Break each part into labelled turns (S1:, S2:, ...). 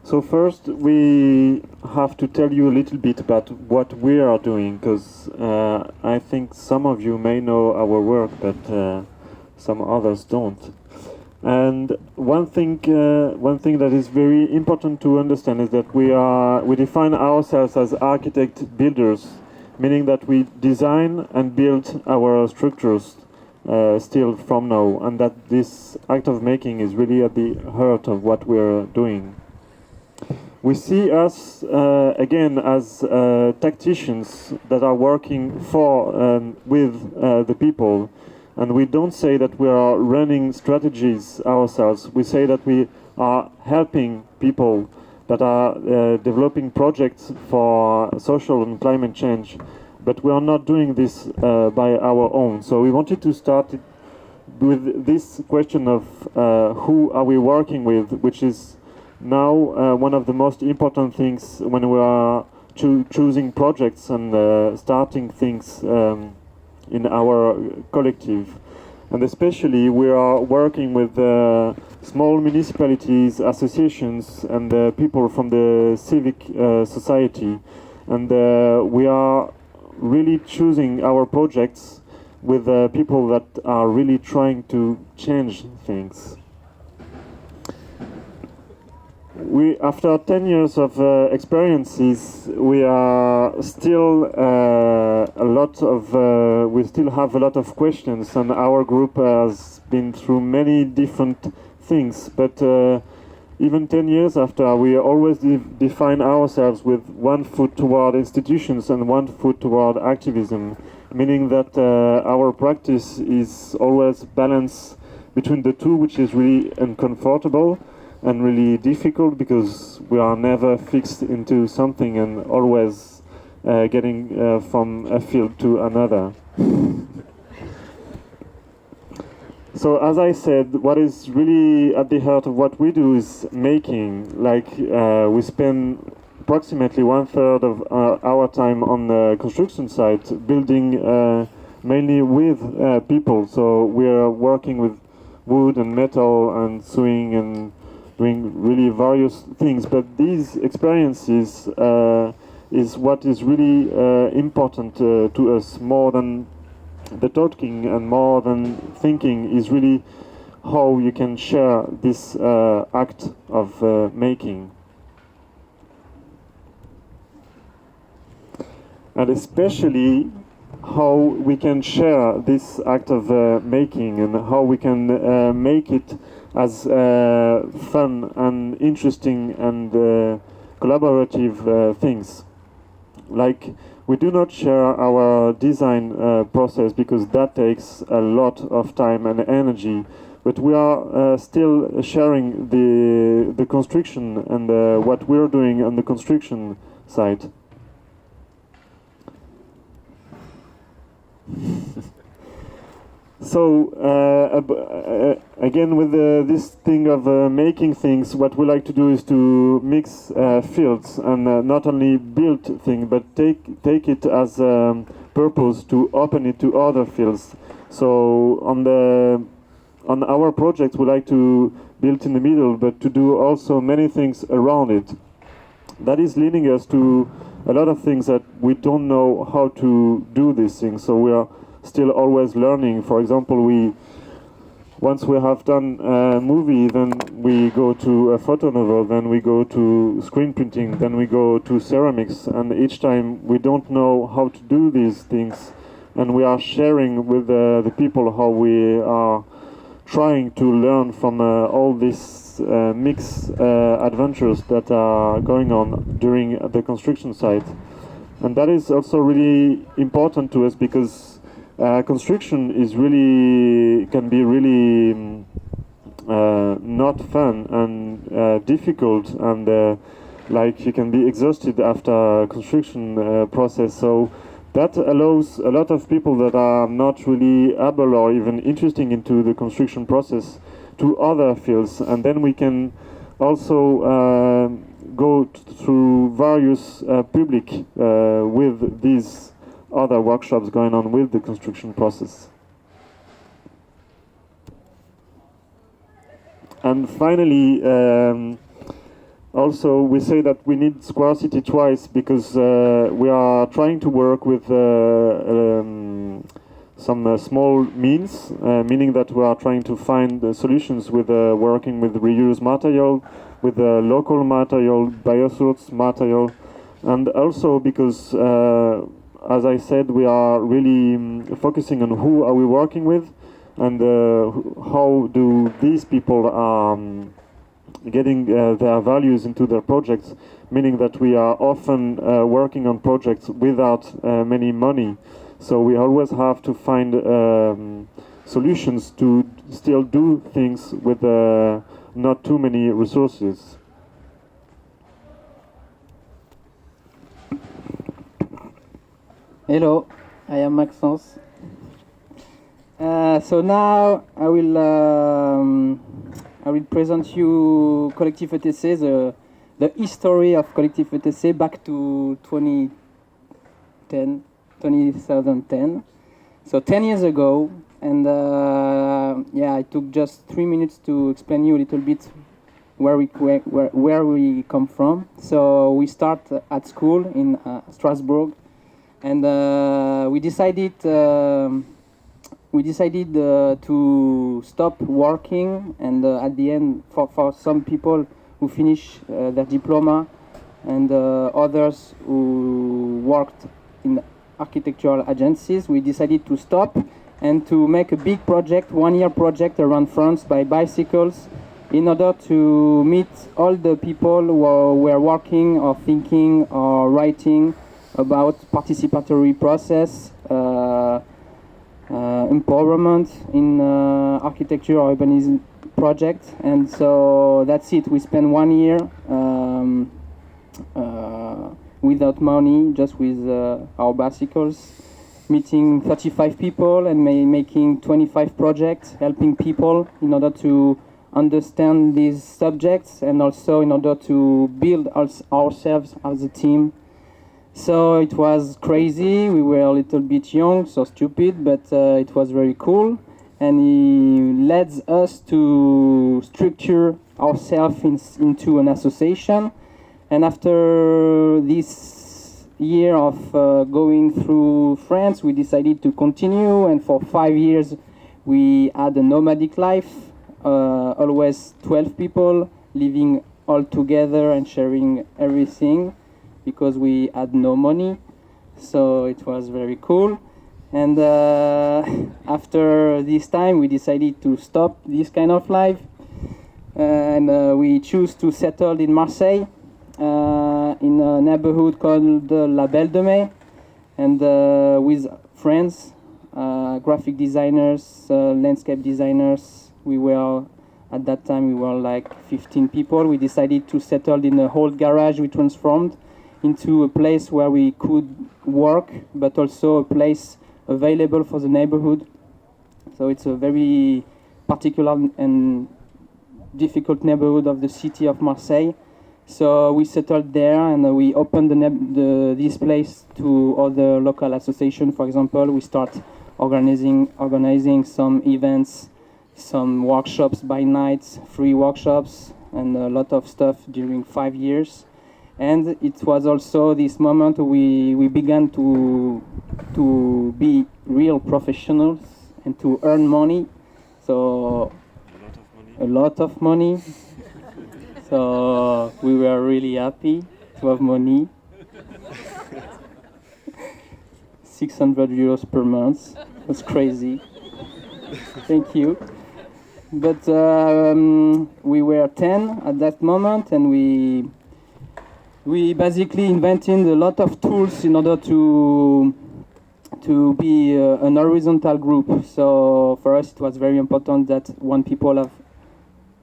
S1: So first, we have to tell you a little bit about what we are doing, because I think some of you may know our work, but some others don't. And one thing that is very important to understand is that we define ourselves as architect builders, meaning that we design and build our structures still from now, and that this act of making is really at the heart of what we're doing. We see us again as tacticians that are working for with the people. And we don't say that we are running strategies ourselves. We say that we are helping people that are developing projects for social and climate change. But we are not doing this by our own. So we wanted to start with this question of who are we working with, which is now one of the most important things when we are choosing projects and starting things in our collective. And especially we are working with small municipalities, associations, and people from the civic society. And we are really choosing our projects with people that are really trying to change things. After 10 years of experiences, we are still we still have a lot of questions, and our group has been through many different things. But even 10 years after, we always define ourselves with one foot toward institutions and one foot toward activism, meaning that our practice is always balanced between the two, which is really uncomfortable and really difficult, because we are never fixed into something and always getting from a field to another. So as I said, what is really at the heart of what we do is making. Like we spend approximately 1/3 of our time on the construction site, building mainly with people. So we are working with wood and metal and sewing and doing really various things, but these experiences is what is really important to us, more than the talking and more than thinking, is really how you can share this act of making. And especially how we can share this act of making, and how we can make it as fun and interesting and collaborative things. Like, we do not share our design process because that takes a lot of time and energy, but we are still sharing the construction and what we're doing on the construction site. So again, with this thing of making things, what we like to do is to mix fields and not only build things, but take it as a purpose to open it to other fields. So on our project, we like to build in the middle, but to do also many things around it. That is leading us to a lot of things that we don't know how to do these things. So we are still always learning. For example, once we have done a movie, then we go to a photo novel, then we go to screen printing, then we go to ceramics, and each time we don't know how to do these things, and we are sharing with the people how we are trying to learn from all these mixed adventures that are going on during the construction site. And that is also really important to us, because construction can be really not fun and difficult, and like you can be exhausted after construction process. So that allows a lot of people that are not really able or even interested into the construction process to other fields, and then we can also go through various public with these other workshops going on with the construction process. And finally, Also, we say that we need scarcity twice because we are trying to work with some small means, meaning that we are trying to find solutions with working with reused material, with local material, biosourced material, and also because, as I said, we are really focusing on who are we working with, and how do these people getting their values into their projects, meaning that we are often working on projects without many money. So we always have to find solutions to still do things with not too many resources.
S2: Hello, I am Maxence. So now I will present you Collectif Etc, the history of Collectif Etc back to 2010. So 10 years ago, and yeah, I took just 3 minutes to explain you a little bit where we come from. So we start at school in Strasbourg, and we decided to stop working, and at the end, for some people who finish their diploma, and others who worked in architectural agencies, we decided to stop and to make a big project, 1 year project around France by bicycles, in order to meet all the people who were working or thinking or writing about participatory process, empowerment in architecture or urbanism project. And so that's it. We spent 1 year without money, just with our bicycles, meeting 35 people and making 25 projects, helping people in order to understand these subjects and also in order to build ourselves as a team. So it was crazy. We were a little bit young, so stupid, but it was very cool. And he led us to structure ourselves into an association. And after this year of going through France, we decided to continue. And for 5 years, we had a nomadic life, always 12 people living all together and sharing everything, because we had no money. So it was very cool. And after this time, we decided to stop this kind of life. And we chose to settle in Marseille, in a neighborhood called La Belle de Mai, and with friends, graphic designers, landscape designers. We were, at that time, we were like 15 people. We decided to settle in a whole garage we transformed into a place where we could work, but also a place available for the neighborhood. So it's a very particular and difficult neighborhood of the city of Marseille. So we settled there, and we opened this place to other local associations. For example, we start organizing some events, some workshops by night, free workshops, and a lot of stuff during 5 years. And it was also this moment we began to be real professionals and to earn money. So a lot of money. So we were really happy to have money. 600 euros per month. That's crazy. Thank you. But we were 10 at that moment, and we basically invented a lot of tools in order to be an horizontal group. So for us, it was very important that one people have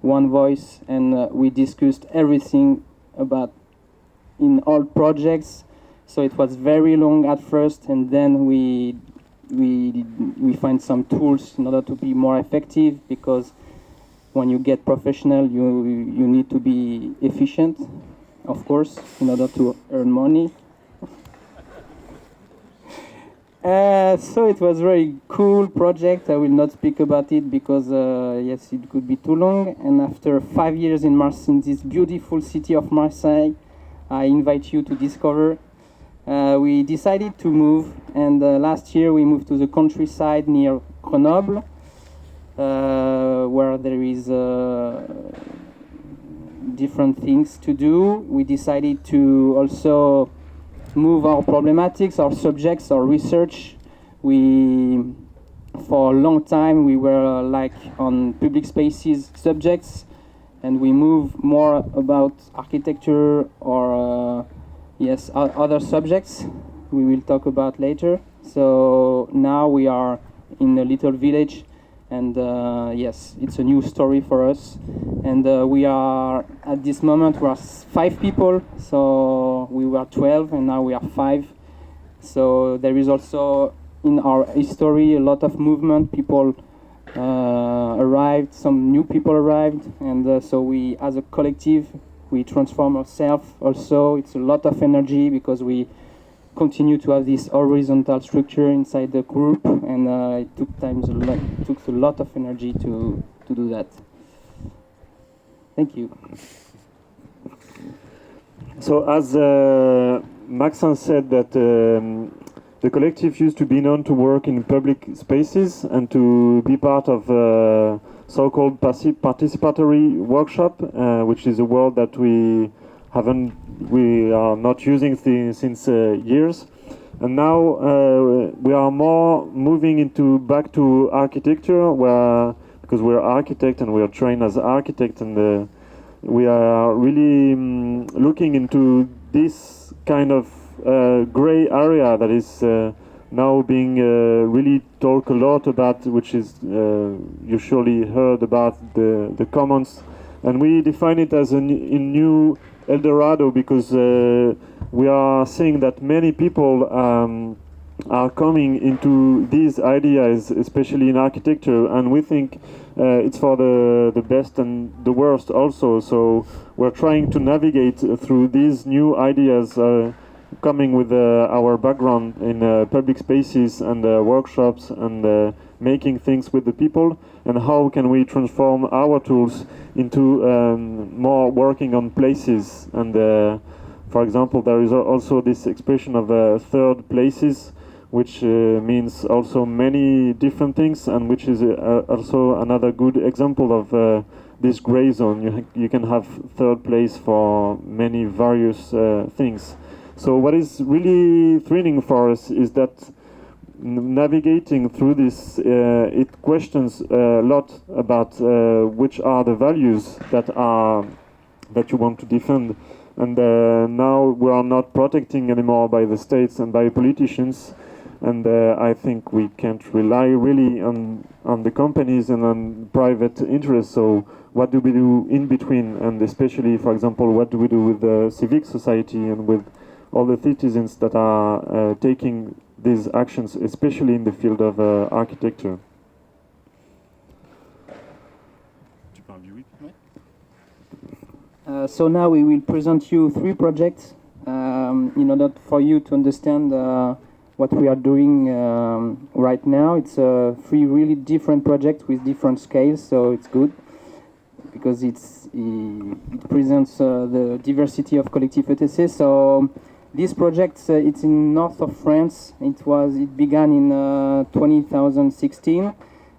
S2: one voice, and we discussed everything about in all projects. So it was very long at first, and then we find some tools in order to be more effective, because when you get professional, you need to be efficient, of course, in order to earn money. So it was a very cool project. I will not speak about it because, yes, it could be too long. And after 5 years in this beautiful city of Marseille, I invite you to discover. We decided to move, and last year we moved to the countryside near Grenoble, where there is different things to do. We decided to also move our problematics, our subjects, our research. For a long time, we were like on public spaces subjects, and we move more about architecture or yes, other subjects we will talk about later. So now we are in a little village, and yes, it's a new story for us. And we are, at this moment, we are 5 people. So we were 12, and now we are 5. So there is also in our history a lot of movement. People arrived, some new people arrived, and so we, as a collective, we transform ourselves. Also, it's a lot of energy because we continue to have this horizontal structure inside the group, and it took a lot of energy to do that. Thank you.
S1: So, as Maxence said, that the collective used to be known to work in public spaces and to be part of so-called participatory workshop, which is a word that we are not using since years. And now we are more moving back to architecture, because we're architects and we are trained as architects, and we are really looking into this kind of gray area that is now being really talked a lot about, which is you surely heard about the commons, and we define it as a new El Dorado because we are seeing that many people are coming into these ideas, especially in architecture, and we think it's for the best and the worst also. So we're trying to navigate through these new ideas, coming with our background in public spaces and workshops and making things with the people, and how can we transform our tools into more working on places. And for example, there is also this expression of third places, which means also many different things, and which is also another good example of this gray zone. You can have third place for many various things. So what is really thrilling for us is that navigating through this, it questions a lot about which are the values that you want to defend. And now we are not protecting anymore by the states and by politicians. And I think we can't rely really on the companies and on private interests. So what do we do in between? And especially, for example, what do we do with the civic society and with all the citizens that are taking these actions, especially in the field of architecture?
S2: So now we will present you 3 projects in order for you to understand what we are doing right now. It's 3 really different projects with different scales, so it's good because it presents the diversity of Collectif Etc. So this project, it's in north of France. It began in 2016,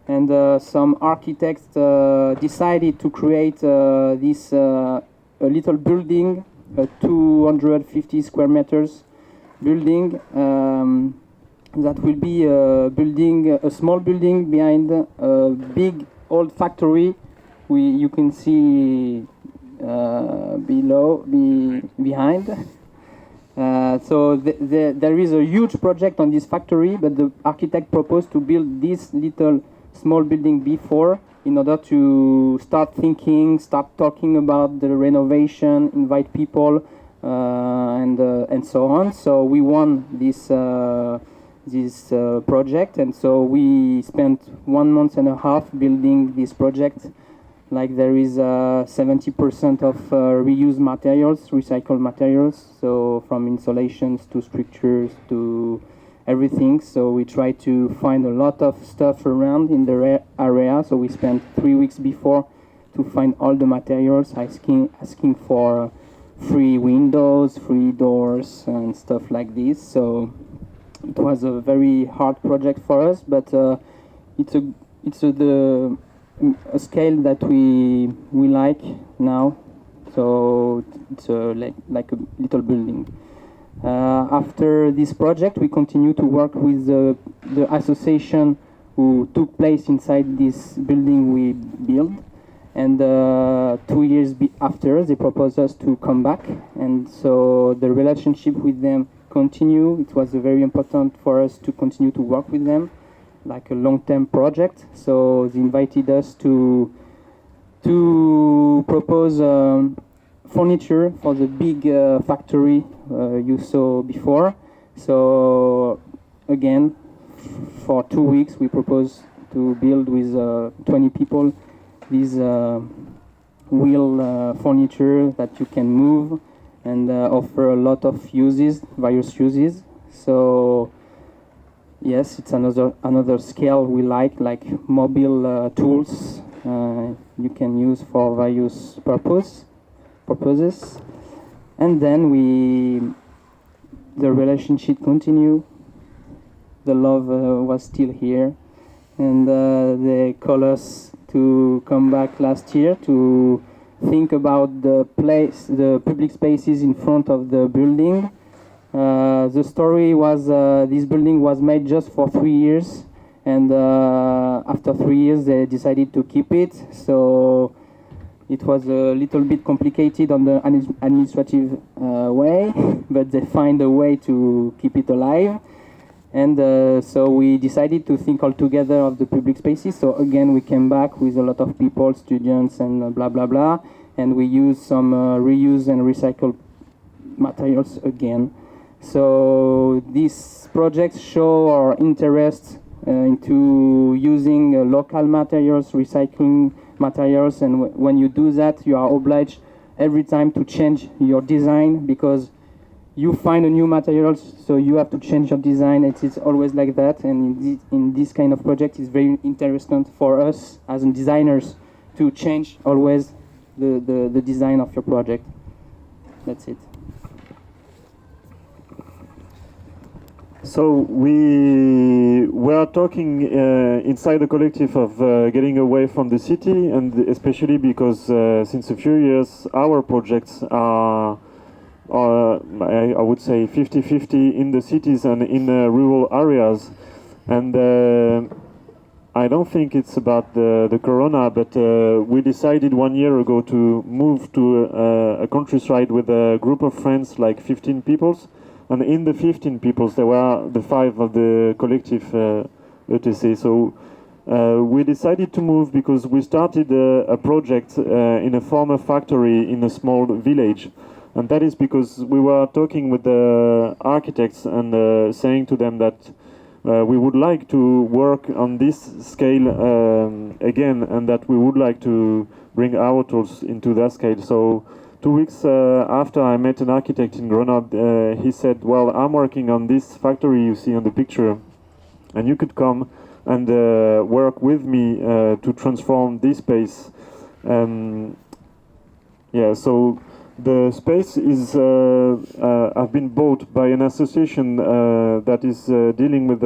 S2: and some architects decided to create this a little building, a 250 square meters building that will be a small building behind a big old factory. You can see behind. So there is a huge project on this factory, but the architect proposed to build this little small building before, in order to start thinking, start talking about the renovation, invite people, and so on. So we won this project, and so we spent 1.5 months building this project. Like there is 70% of reused materials, recycled materials, so from insulations to structures to everything. So we try to find a lot of stuff around in the area. So we spent 3 weeks before to find all the materials, asking for free windows, free doors, and stuff like this. So it was a very hard project for us, but it's a scale that we like now. So it's like a little building. After this project, we continue to work with the association who took place inside this building we built. And 2 years after, they proposed us to come back. And so the relationship with them continue. It was very important for us to continue to work with them, like a long-term project. So they invited us to propose furniture for the big factory you saw before. So again, for 2 weeks, we proposed to build with 20 people these wheel furniture that you can move and offer a lot of uses, various uses. So yes, it's another scale we like mobile tools you can use for various purposes. And then the relationship continue. The love was still here, and they call us to come back last year to think about the public spaces in front of the building. The story was this building was made just for 3 years, and after 3 years they decided to keep it. So it was a little bit complicated on the administrative way, but they find a way to keep it alive. And so we decided to think all together of the public spaces. So again, we came back with a lot of people, students, and blah blah blah, and we used some reuse and recycled materials again. So these projects show our interest into using local materials, recycling materials, and when you do that, you are obliged every time to change your design because you find a new materials, so you have to change your design. It is always like that, and in this kind of project, it's very interesting for us as designers to change always the design of your project. That's it.
S1: So we were talking inside the collective of getting away from the city, and especially because since a few years our projects are I would say 50-50 in the cities and in rural areas. And I don't think it's about the corona, but we decided 1 year ago to move to a countryside with a group of friends, like 15 people. And in the 15 people, there were the 5 of the Collectif Etc. So we decided to move because we started a project in a former factory in a small village. And that is because we were talking with the architects and saying to them that we would like to work on this scale again, and that we would like to bring our tools into that scale. So 2 weeks after I met an architect in Grenoble, he said, well, I'm working on this factory you see on the picture, and you could come and work with me to transform this space. Yeah, so the space is have been bought by an association that is dealing with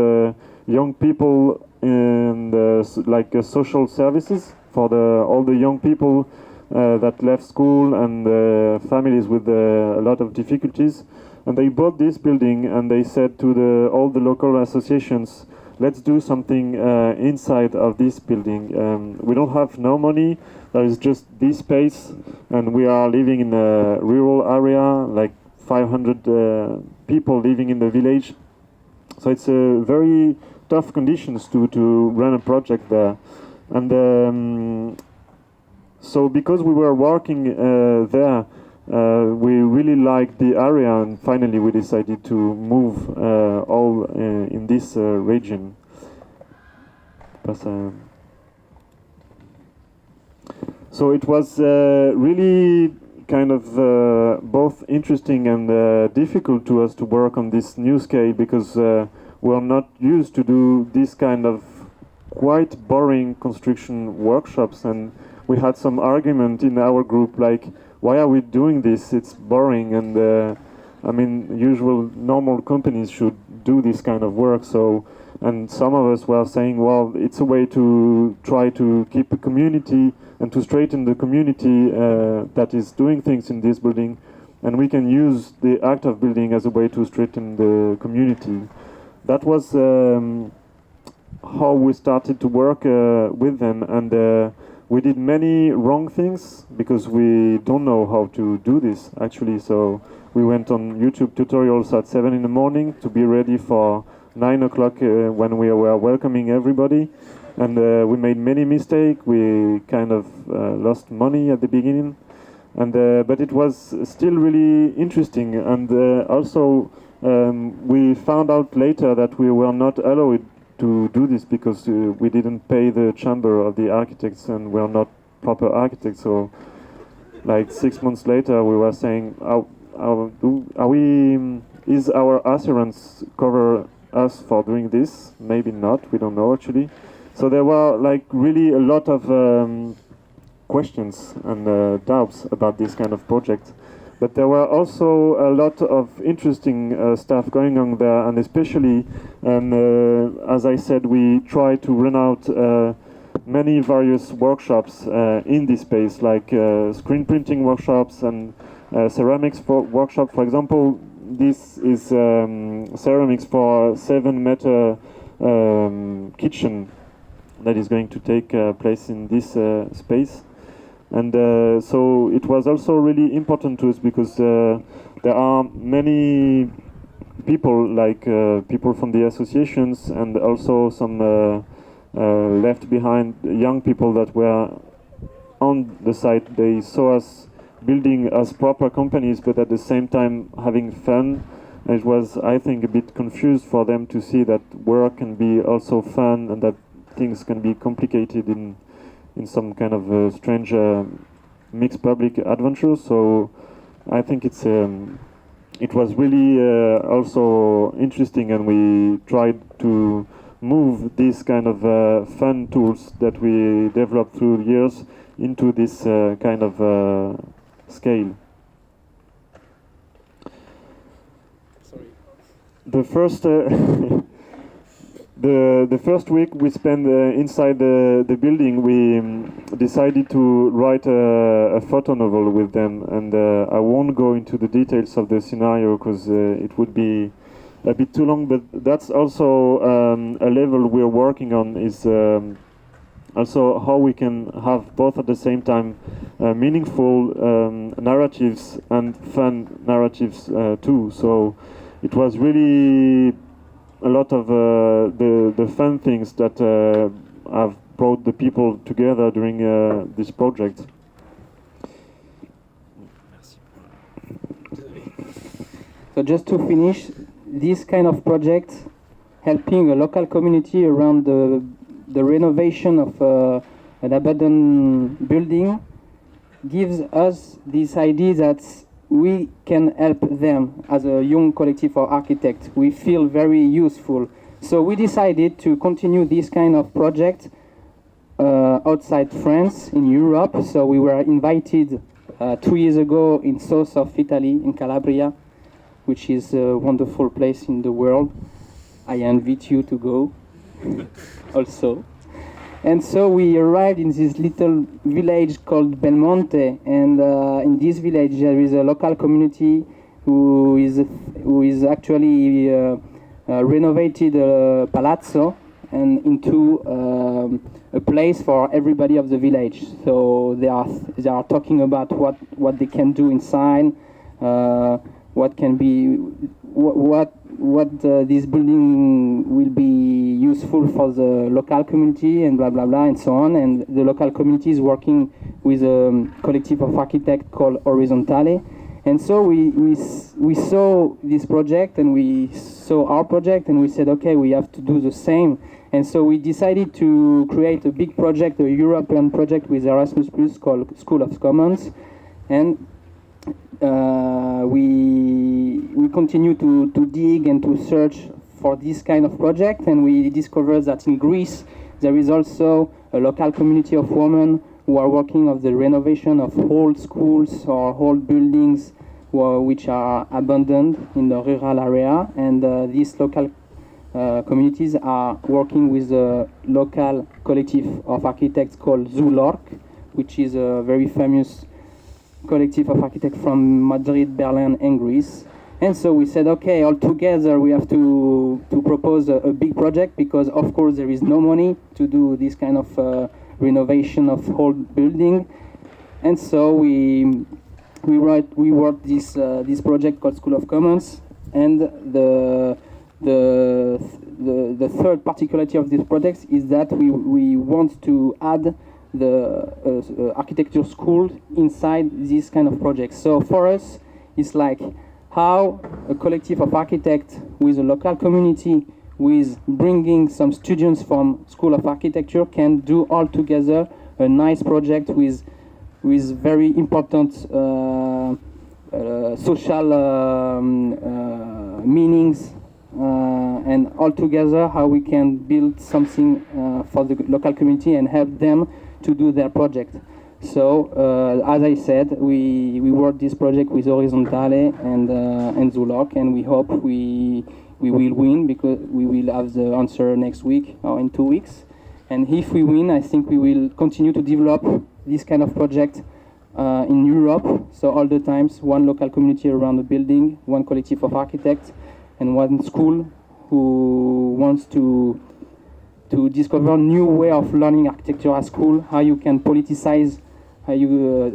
S1: young people and like social services for all the young people that left school and families with a lot of difficulties. And they bought this building and they said to all the local associations, let's do something inside of this building. We don't have no money, there is just this space, and we are living in a rural area, like 500 people living in the village. So it's very tough conditions to run a project there. And so because we were working there, we really liked the area, and finally we decided to move all in this region. So it was really kind of both interesting and difficult to us to work on this new scale, because were not used to do this kind of quite boring construction workshops, and we had some argument in our group like, why are we doing this? It's boring, and I mean, usual normal companies should do this kind of work. So, and some of us were saying, well, it's a way to try to keep a community and to straighten the community that is doing things in this building, and we can use the act of building as a way to straighten the community. That was how we started to work with them, and we did many wrong things because we don't know how to do this actually. So we went on YouTube tutorials at 7 in the morning to be ready for 9 o'clock when we were welcoming everybody, and we made many mistakes. We kind of lost money at the beginning, and but it was still really interesting. And also we found out later that we were not allowed to do this because we didn't pay the chamber of the architects, and we're not proper architects. So like 6 months later we were saying, is our assurance cover us for doing this? Maybe not, we don't know actually. So there were like really a lot of questions and doubts about this kind of project. But there were also a lot of interesting stuff going on there, and especially, as I said, we tried to run out many various workshops in this space, like screen printing workshops and ceramics workshop. For example, this is ceramics for 7-meter kitchen that is going to take place in this space. And so it was also really important to us because there are many people, like people from the associations, and also some left behind young people that were on the site. They saw us building as proper companies, but at the same time having fun. It was, I think, a bit confused for them to see that work can be also fun and that things can be complicated in some kind of strange mixed public adventure. So I think it was really also interesting, and we tried to move these kind of fun tools that we developed through the years into this kind of scale.
S2: Sorry.
S1: The first the first week we spent inside the building, we decided to write a photo novel with them, and I won't go into the details of the scenario because it would be a bit too long, but that's also a level we're working on, is also how we can have both at the same time meaningful narratives and fun narratives too. So it was really a lot of the fun things that have brought the people together during this project.
S2: So just to finish, this kind of project, helping a local community around the renovation of an abandoned building, gives us this idea that we can help them as a young collective of architects. We feel very useful. So we decided to continue this kind of project outside France, in Europe. So we were invited 2 years ago in south of Italy, in Calabria, which is a wonderful place in the world. I invite you to go also. And so we arrived in this little village called Belmonte, and in this village there is a local community who is actually renovated a palazzo and into a place for everybody of the village. So they are talking about what they can do inside, what can be this building will be useful for the local community, and blah blah blah and so on. And the local community is working with a collective of architects called Horizontale. And so we saw this project, and we saw our project, and we said, okay, we have to do the same. And so we decided to create a big project, a European project with Erasmus Plus called School of Commons. And we continue to dig and to search for this kind of project, and we discovered that in Greece there is also a local community of women who are working on the renovation of old schools or old buildings which are abandoned in the rural area, and these local communities are working with a local collective of architects called Zulork, which is a very famous collective of architects from Madrid, Berlin, and Greece. And so we said, okay, all together we have to propose a big project, because of course there is no money to do this kind of renovation of old building. And so we worked this project called School of Commons, and the third particularity of this project is that we want to add the architecture school inside this kind of project. So for us, it's like how a collective of architects with a local community, with bringing some students from School of Architecture, can do all together a nice project with very important social meanings, and all together how we can build something for the local community and help them to do their project. So, as I said, we worked this project with Horizontale and Zulork, and we hope we will win, because we will have the answer next week or in 2 weeks. And if we win, I think we will continue to develop this kind of project in Europe. So all the times, one local community around the building, one collective of architects, and one school who wants to discover new way of learning architecture at school, how you can politicize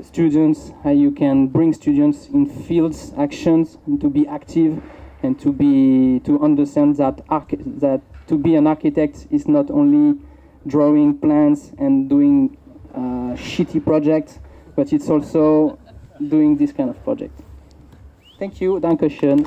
S2: students, how you can bring students in fields, actions, and to be active, and to understand that to be an architect is not only drawing plans and doing shitty projects, but it's also doing this kind of project. Thank you, Dankeschön.